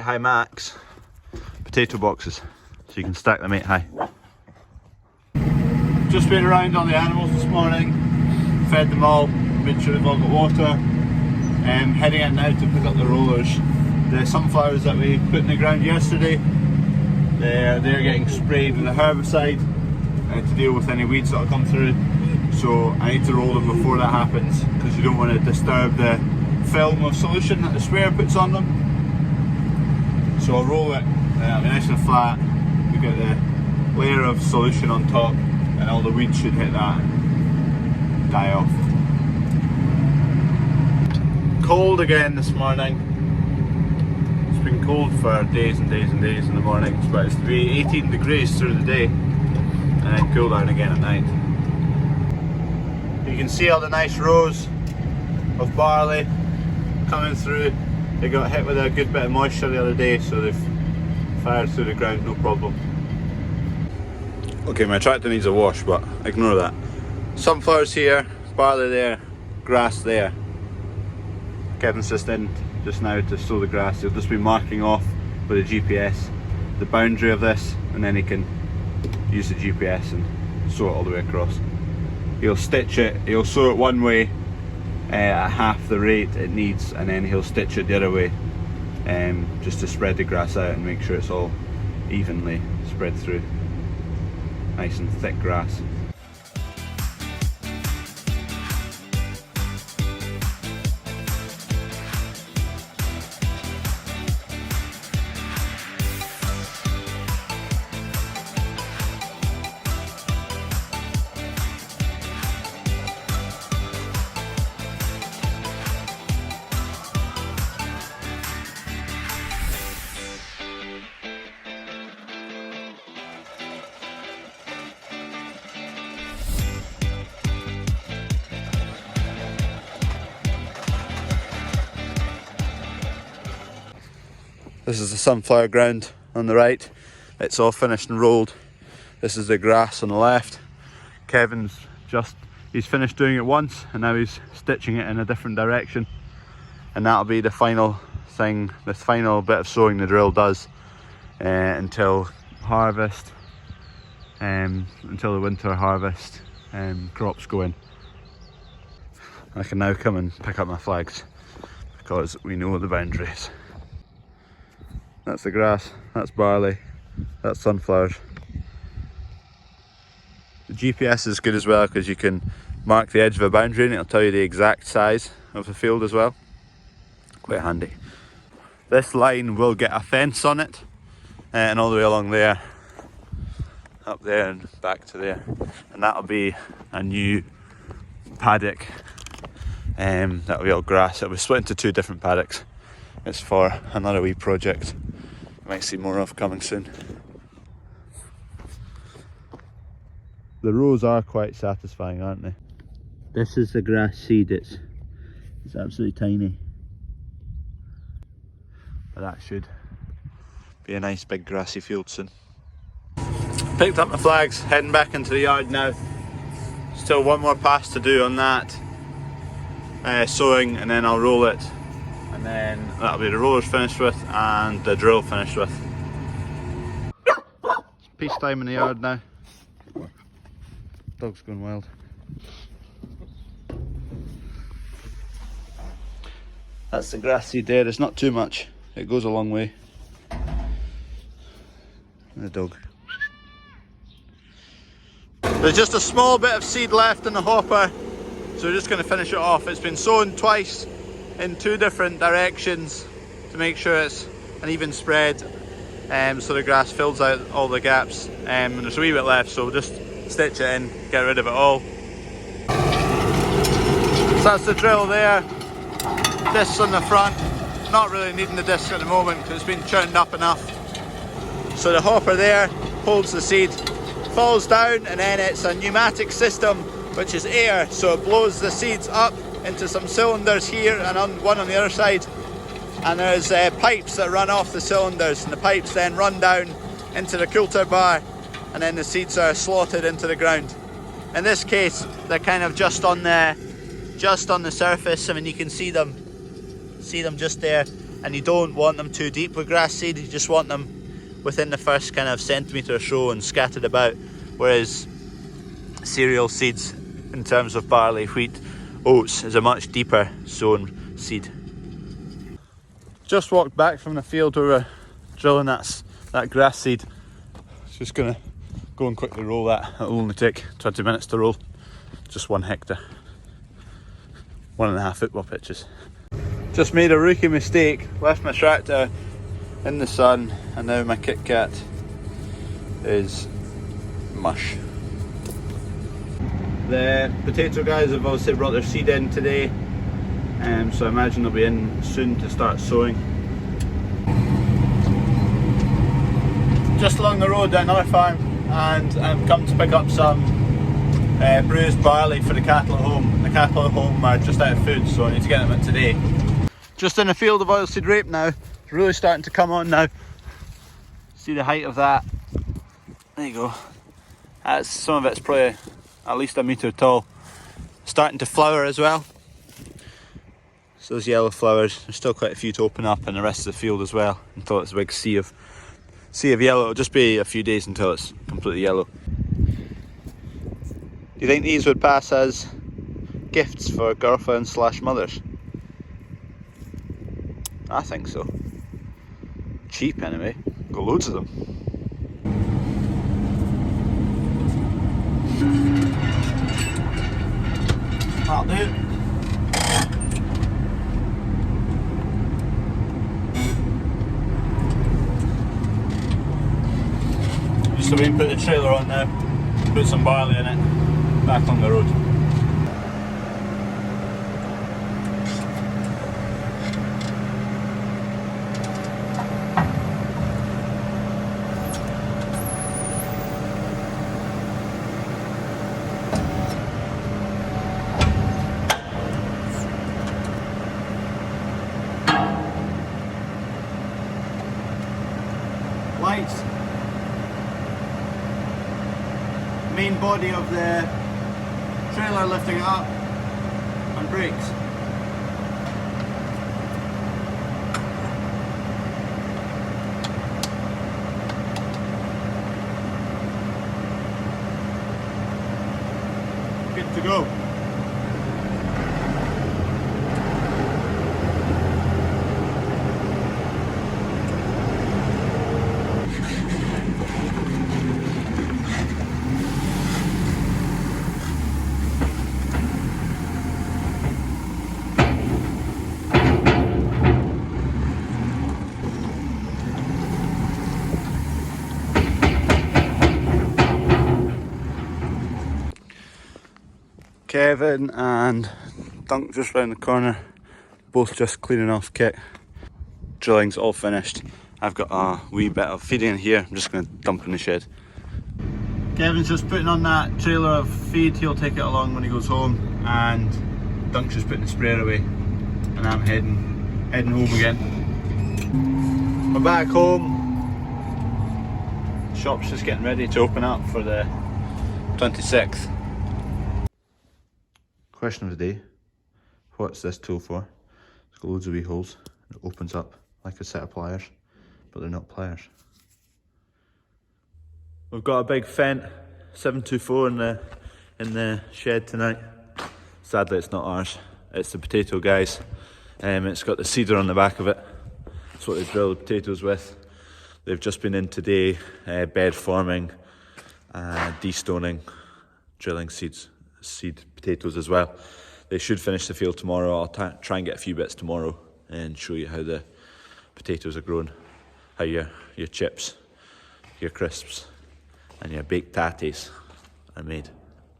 high max potato boxes, so you can stack them 8 high. Just been around on the animals this morning, fed them all, made sure they've all got water. Heading out now to pick up the rollers. The sunflowers that we put in the ground yesterday, they're getting sprayed with a herbicide to deal with any weeds that will come through. So I need to roll them before that happens, because you don't want to disturb the film of solution that the sprayer puts on them. So I'll roll it, it'll be nice and flat. We get the layer of solution on top, and all the weeds should hit that and die off. Cold again this morning. It's been cold for days and days and days in the mornings, but it's to be 18 degrees through the day and then cool down again at night. You can see all the nice rows of barley coming through. They got hit with a good bit of moisture the other day, so they've fired through the ground no problem. Okay, my tractor needs a wash, but ignore that. Sunflowers here, barley there, grass there. Kevin's just in just now to sow the grass. He'll just be marking off with a GPS the boundary of this, and then he can use the GPS and sow it all the way across. He'll stitch it, he'll sow it one way at half the rate it needs, and then he'll stitch it the other way just to spread the grass out and make sure it's all evenly spread through. Nice and thick grass. This is the sunflower ground on the right. It's all finished and rolled. This is the grass on the left. He's finished doing it once, and now he's stitching it in a different direction. And that'll be the final thing, the final bit of sowing the drill does until harvest, until the winter harvest crops go in. I can now come and pick up my flags because we know the boundaries. That's the grass, that's barley, that's sunflowers. The GPS is good as well because you can mark the edge of a boundary and it'll tell you the exact size of the field as well. Quite handy. This line will get a fence on it, and all the way along there, up there and back to there. And that'll be a new paddock. That'll be all grass. It'll be split into 2 different paddocks. It's for another wee project. You might see more of coming soon. The rows are quite satisfying, aren't they? This is the grass seed. It's absolutely tiny, but that should be a nice big grassy field soon. Picked up my flags, heading back into the yard now. Still one more pass to do on that sowing, and then I'll roll it. And then that'll be the rollers finished with and the drill finished with. It's peace time in the yard now. Dog's going wild. That's the grass seed there. There's not too much. It goes a long way. The dog. There's just a small bit of seed left in the hopper, so we're just going to finish it off. It's been sown twice in 2 different directions to make sure it's an even spread, so the grass fills out all the gaps, and there's a wee bit left, so we'll just stitch it in, get rid of it all. So that's the drill there. Discs on the front, not really needing the disc at the moment because it's been churned up enough. So the hopper there holds the seed, falls down, and then it's a pneumatic system which is air, so it blows the seeds up into some cylinders here and one on the other side, and there's pipes that run off the cylinders, and the pipes then run down into the coulter bar, and then the seeds are slotted into the ground. In this case they're kind of just on the surface. I mean, you can see them just there, and you don't want them too deep with grass seed. You just want them within the first kind of centimetre or so and scattered about, whereas cereal seeds in terms of barley, wheat, oats is a much deeper sown seed. Just walked back from the field where we're drilling that grass seed. Just gonna go and quickly roll that. It'll only take 20 minutes to roll. Just 1 hectare, 1.5 football pitches. Just made a rookie mistake, left my tractor in the sun, and now my Kit Kat is mush. The potato guys have obviously brought their seed in today, so I imagine they'll be in soon to start sowing. Just along the road at another farm, and I've come to pick up some bruised barley for the cattle at home. The cattle at home are just out of food, so I need to get them in today. Just in a field of oilseed rape now. It's really starting to come on now. See the height of that? There you go. Some of it's probably at least 1 metre tall. Starting to flower as well. So those yellow flowers, there's still quite a few to open up in the rest of the field as well, until it's a big sea of yellow. It'll just be a few days until it's completely yellow. Do you think these would pass as gifts for girlfriends/mothers? I think so. Cheap anyway. Got loads of them. That'll do. Just so we can put the trailer on now, put some barley in it, back on the road. Lights. Main body of the trailer lifting it up, and brakes. Good to go. Kevin and Dunk just round the corner, both just cleaning off kit. Drilling's all finished. I've got a wee bit of feeding in here, I'm just going to dump in the shed. Kevin's just putting on that trailer of feed, he'll take it along when he goes home, and Dunk's just putting the sprayer away, and I'm heading home again. We're back home. Shop's just getting ready to open up for the 26th. Question of the day, what's this tool for? It's got loads of wee holes. It opens up like a set of pliers, but they're not pliers. We've got a big Fendt 724 in the shed tonight. Sadly it's not ours, it's the potato guys. It's got the seeder on the back of it. That's what they drill the potatoes with. They've just been in today, bed forming, destoning, drilling seed potatoes as well. They should finish the field tomorrow. I'll try and get a few bits tomorrow and show you how the potatoes are grown, how your chips, your crisps and your baked tatties are made.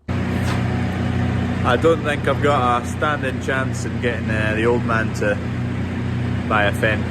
I don't think I've got a standing chance in getting the old man to buy a Fendt.